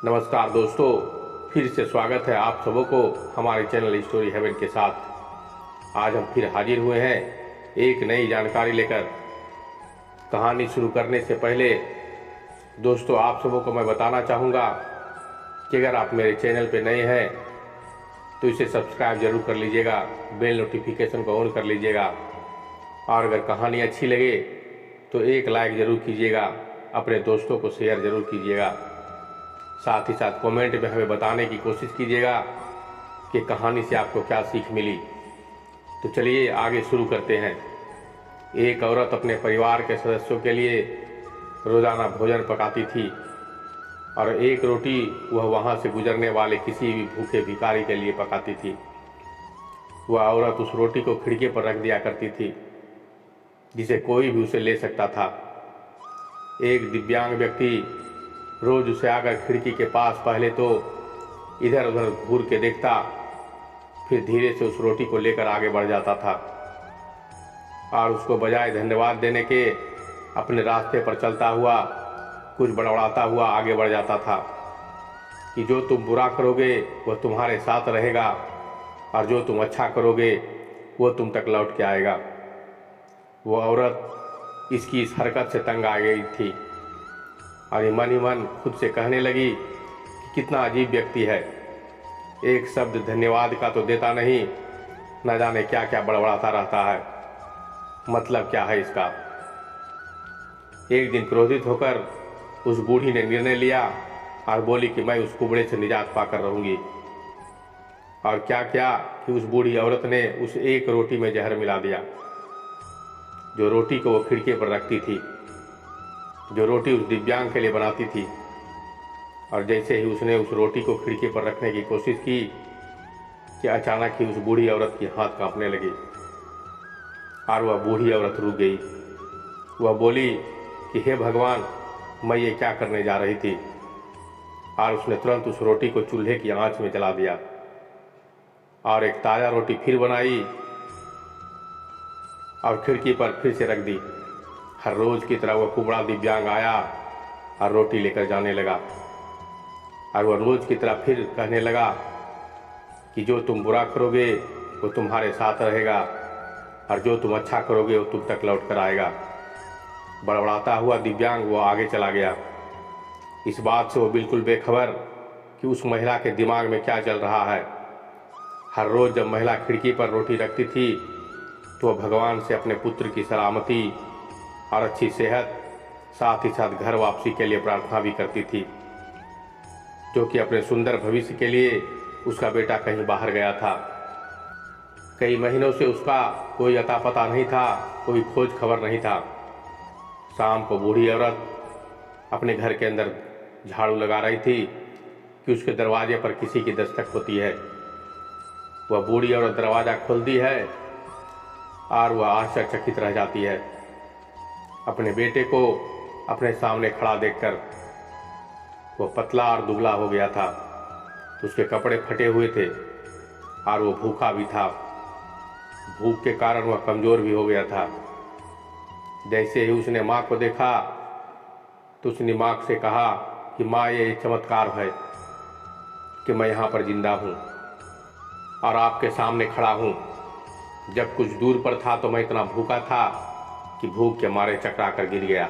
नमस्कार दोस्तों, फिर से स्वागत है आप सबों को हमारे चैनल स्टोरी हेवन के साथ। आज हम फिर हाजिर हुए हैं एक नई जानकारी लेकर। कहानी शुरू करने से पहले दोस्तों आप सबों को मैं बताना चाहूँगा कि अगर आप मेरे चैनल पर नए हैं तो इसे सब्सक्राइब जरूर कर लीजिएगा, बेल नोटिफिकेशन को ऑन कर लीजिएगा और अगर कहानी अच्छी लगे तो एक लाइक ज़रूर कीजिएगा, अपने दोस्तों को शेयर ज़रूर कीजिएगा। साथ ही साथ कमेंट में हमें बताने की कोशिश कीजिएगा कि कहानी से आपको क्या सीख मिली। तो चलिए आगे शुरू करते हैं। एक औरत अपने परिवार के सदस्यों के लिए रोज़ाना भोजन पकाती थी और एक रोटी वह वहाँ से गुजरने वाले किसी भी भूखे भिखारी के लिए पकाती थी। वह औरत उस रोटी को खिड़की पर रख दिया करती थी जिसे कोई भी उसे ले सकता था। एक दिव्यांग व्यक्ति रोज उसे आकर खिड़की के पास पहले तो इधर उधर घूर के देखता, फिर धीरे से उस रोटी को लेकर आगे बढ़ जाता था और उसको बजाय धन्यवाद देने के अपने रास्ते पर चलता हुआ कुछ बड़बड़ाता हुआ आगे बढ़ जाता था कि जो तुम बुरा करोगे वह तुम्हारे साथ रहेगा और जो तुम अच्छा करोगे वो तुम तक लौट के आएगा। वो औरत इसकी इस हरकत से तंग आ गई थी और ये मन ही मन खुद से कहने लगी कि कितना अजीब व्यक्ति है, एक शब्द धन्यवाद का तो देता नहीं, न जाने क्या क्या बड़बड़ाता रहता है, मतलब क्या है इसका। एक दिन क्रोधित होकर उस बूढ़ी ने निर्णय लिया और बोली कि मैं उस कुबड़े से निजात पाकर रहूंगी। और क्या क्या कि उस बूढ़ी औरत ने उस एक रोटी में जहर मिला दिया, जो रोटी को वो खिड़की पर रखती थी, जो रोटी उस दिव्यांग के लिए बनाती थी। और जैसे ही उसने उस रोटी को खिड़की पर रखने की कोशिश की कि अचानक ही उस बूढ़ी औरत की हाथ कांपने लगी और वह बूढ़ी औरत रुक गई। वह बोली कि हे भगवान, मैं ये क्या करने जा रही थी, और उसने तुरंत उस रोटी को चूल्हे की आंच में जला दिया और एक ताज़ा रोटी फिर बनाई और खिड़की पर फिर से रख दी। हर रोज़ की तरह वह कुबड़ा दिव्यांग आया और रोटी लेकर जाने लगा और वह रोज़ की तरह फिर कहने लगा कि जो तुम बुरा करोगे वो तुम्हारे साथ रहेगा और जो तुम अच्छा करोगे वो तुम तक लौट कर आएगा। बड़बड़ाता हुआ दिव्यांग वो आगे चला गया। इस बात से वो बिल्कुल बेखबर कि उस महिला के दिमाग में क्या चल रहा है। हर रोज़ जब महिला खिड़की पर रोटी रखती थी तो वह भगवान से अपने पुत्र की सलामती और अच्छी सेहत, साथ ही साथ घर वापसी के लिए प्रार्थना भी करती थी, जो कि अपने सुंदर भविष्य के लिए उसका बेटा कहीं बाहर गया था। कई महीनों से उसका कोई अता पता नहीं था, कोई खोज खबर नहीं था। शाम को बूढ़ी औरत अपने घर के अंदर झाड़ू लगा रही थी कि उसके दरवाजे पर किसी की दस्तक होती है। वह बूढ़ी औरत दरवाज़ा खोलती है और वह आश्चर्यचकित रह जाती है अपने बेटे को अपने सामने खड़ा देखकर। वह पतला और दुबला हो गया था, उसके कपड़े फटे हुए थे और वो भूखा भी था। भूख के कारण वह कमज़ोर भी हो गया था। जैसे ही उसने माँ को देखा तो उसने माँ से कहा कि माँ, ये चमत्कार है कि मैं यहाँ पर जिंदा हूँ और आपके सामने खड़ा हूँ। जब कुछ दूर पर था तो मैं इतना भूखा था कि भूख के मारे चकरा कर गिर गया,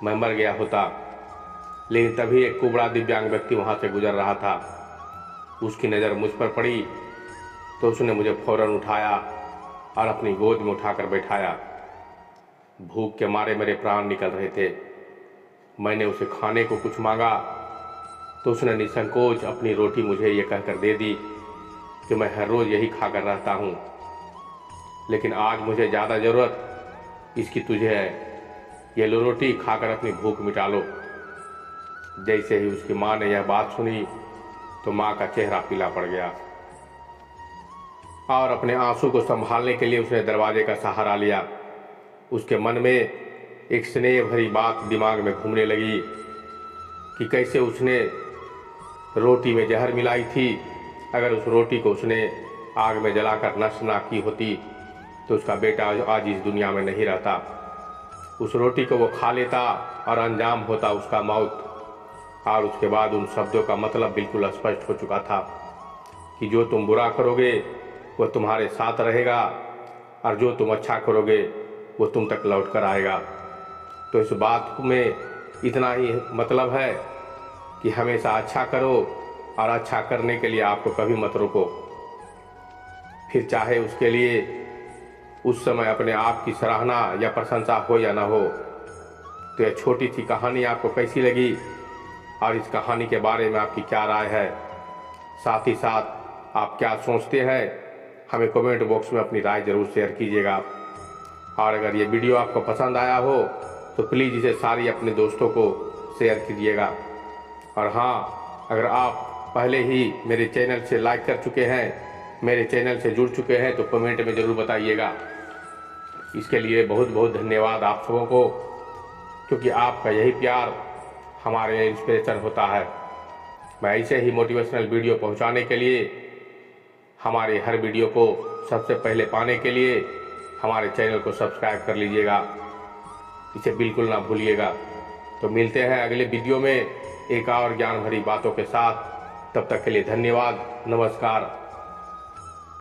मैं मर गया होता। लेकिन तभी एक कुबड़ा दिव्यांग व्यक्ति वहाँ से गुजर रहा था। उसकी नज़र मुझ पर पड़ी तो उसने मुझे फौरन उठाया और अपनी गोद में उठाकर बैठाया। भूख के मारे मेरे प्राण निकल रहे थे। मैंने उसे खाने को कुछ मांगा तो उसने निसंकोच अपनी रोटी मुझे ये कहकर दे दी कि मैं हर रोज़ यही खाकर रहता हूँ, लेकिन आज मुझे ज़्यादा ज़रूरत इसकी तुझे है, ये लो रोटी, खाकर अपनी भूख मिटा लो। जैसे ही उसकी माँ ने यह बात सुनी तो माँ का चेहरा पीला पड़ गया और अपने आंसू को संभालने के लिए उसने दरवाजे का सहारा लिया। उसके मन में एक स्नेह भरी बात दिमाग में घूमने लगी कि कैसे उसने रोटी में जहर मिलाई थी। अगर उस रोटी को उसने आग में जलाकर नष्ट ना की होती तो उसका बेटा आज इस दुनिया में नहीं रहता। उस रोटी को वो खा लेता और अंजाम होता उसका मौत। और उसके बाद उन शब्दों का मतलब बिल्कुल स्पष्ट हो चुका था कि जो तुम बुरा करोगे वो तुम्हारे साथ रहेगा और जो तुम अच्छा करोगे वो तुम तक लौट कर आएगा। तो इस बात में इतना ही मतलब है कि हमेशा अच्छा करो और अच्छा करने के लिए आपको कभी मत रोको। फिर चाहे उसके लिए उस समय अपने आप की सराहना या प्रशंसा हो या ना हो। तो यह छोटी सी कहानी आपको कैसी लगी और इस कहानी के बारे में आपकी क्या राय है, साथ ही साथ आप क्या सोचते हैं, हमें कमेंट बॉक्स में अपनी राय ज़रूर शेयर कीजिएगा। और अगर ये वीडियो आपको पसंद आया हो तो प्लीज़ इसे सारी अपने दोस्तों को शेयर कीजिएगा। और हाँ, अगर आप पहले ही मेरे चैनल से लाइक कर चुके हैं, मेरे चैनल से जुड़ चुके हैं, तो कमेंट में ज़रूर बताइएगा। इसके लिए बहुत बहुत धन्यवाद आप सबों को, क्योंकि आपका यही प्यार हमारे लिए इंस्पिरेशन होता है। मैं ऐसे ही मोटिवेशनल वीडियो पहुंचाने के लिए, हमारे हर वीडियो को सबसे पहले पाने के लिए हमारे चैनल को सब्सक्राइब कर लीजिएगा, इसे बिल्कुल ना भूलिएगा। तो मिलते हैं अगले वीडियो में एक और ज्ञान भरी बातों के साथ। तब तक के लिए धन्यवाद, नमस्कार।